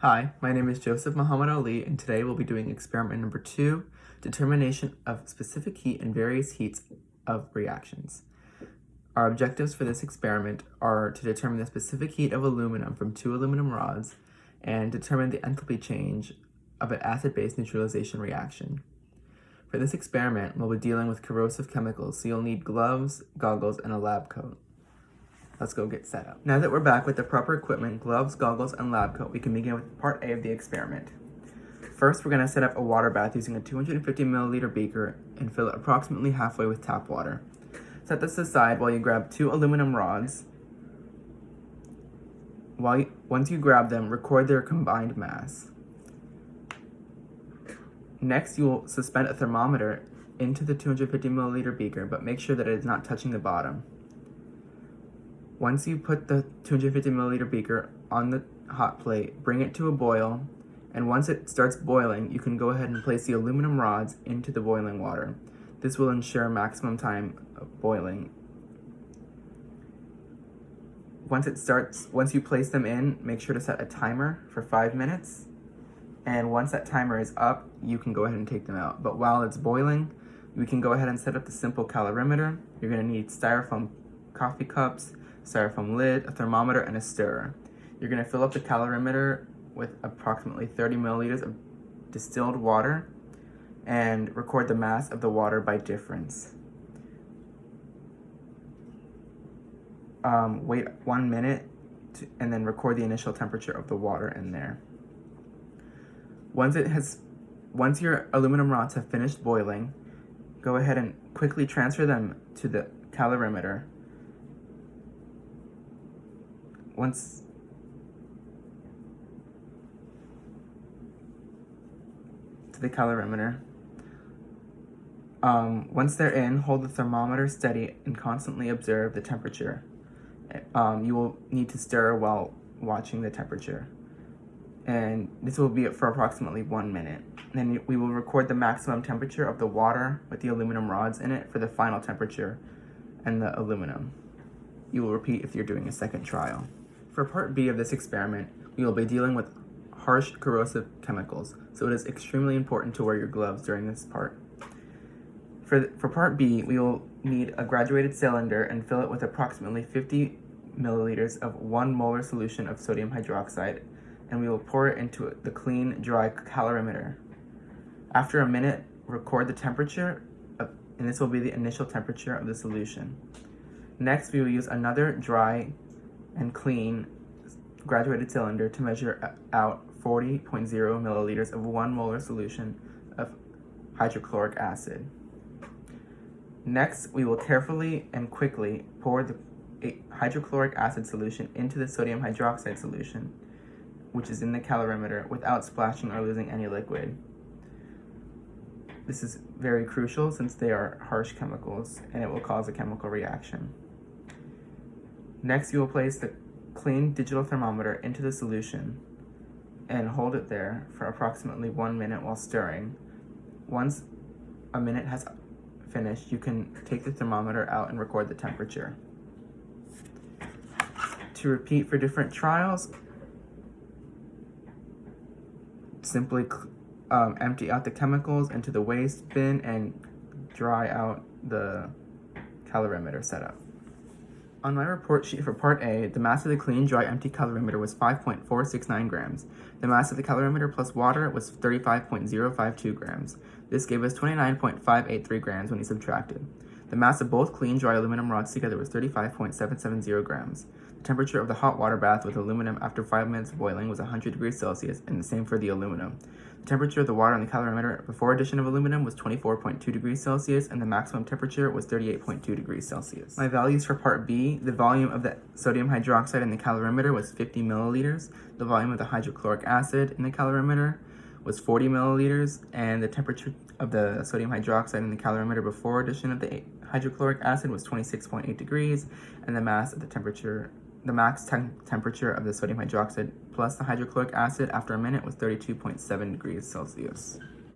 Hi, my name is Joseph Muhammad Ali, and today we'll be doing experiment number 2, determination of specific heat and various heats of reactions. Our objectives for this experiment are to determine the specific heat of aluminum from 2 aluminum rods and determine the enthalpy change of an acid-base neutralization reaction. For this experiment, we'll be dealing with corrosive chemicals, so you'll need gloves, goggles, and a lab coat. Let's go get set up. Now that we're back with the proper equipment, gloves, goggles, and lab coat, we can begin with part A of the experiment. First, we're going to set up a water bath using a 250 milliliter beaker and fill it approximately halfway with tap water. Set this aside while you grab 2 aluminum rods. Once you grab them, record their combined mass. Next, you will suspend a thermometer into the 250 milliliter beaker, but make sure that it is not touching the bottom. Once you put the 250 milliliter beaker on the hot plate, bring it to a boil, and once it starts boiling, you can go ahead and place the aluminum rods into the boiling water. This will ensure maximum time of boiling. Once you place them in, make sure to set a timer for 5 minutes, and once that timer is up, you can go ahead and take them out. But while it's boiling, we can go ahead and set up the simple calorimeter. You're going to need styrofoam coffee cups, styrofoam lid, a thermometer, and a stirrer. You're going to fill up the calorimeter with approximately 30 milliliters of distilled water and record the mass of the water by difference. Wait 1 minute and then record the initial temperature of the water in there. Once your aluminum rods have finished boiling, go ahead and quickly transfer them to the calorimeter. Once they're in, hold the thermometer steady and constantly observe the temperature. You will need to stir while watching the temperature. And this will be for approximately 1 minute. Then we will record the maximum temperature of the water with the aluminum rods in it for the final temperature and the aluminum. You will repeat if you're doing a second trial. For part B of this experiment, we will be dealing with harsh corrosive chemicals, so it is extremely important to wear your gloves during this part. For part B, we will need a graduated cylinder and fill it with approximately 50 milliliters of 1 molar solution of sodium hydroxide, and we will pour it into the clean, dry calorimeter. After a minute, record the temperature, and this will be the initial temperature of the solution. Next, we will use another dry and clean graduated cylinder to measure out 40.0 milliliters of 1 molar solution of hydrochloric acid. Next, we will carefully and quickly pour the hydrochloric acid solution into the sodium hydroxide solution, which is in the calorimeter, without splashing or losing any liquid. This is very crucial since they are harsh chemicals and it will cause a chemical reaction. Next, you will place the clean digital thermometer into the solution and hold it there for approximately 1 minute while stirring. Once a minute has finished, you can take the thermometer out and record the temperature. To repeat for different trials, simply empty out the chemicals into the waste bin and dry out the calorimeter setup. On my report sheet for part A, the mass of the clean, dry, empty calorimeter was 5.469 grams. The mass of the calorimeter plus water was 35.052 grams. This gave us 29.583 grams when you subtracted. The mass of both clean, dry aluminum rods together was 35.770 grams. The temperature of the hot water bath with aluminum after 5 minutes of boiling was 100 degrees Celsius, and the same for the aluminum. The temperature of the water on the calorimeter before addition of aluminum was 24.2 degrees Celsius, and the maximum temperature was 38.2 degrees Celsius. My values for part B, the volume of the sodium hydroxide in the calorimeter was 50 milliliters, the volume of the hydrochloric acid in the calorimeter was 40 milliliters, and the temperature of the sodium hydroxide in the calorimeter before addition of the hydrochloric acid was 26.8 degrees, and the max temperature of the sodium hydroxide plus the hydrochloric acid after a minute was 32.7 degrees Celsius.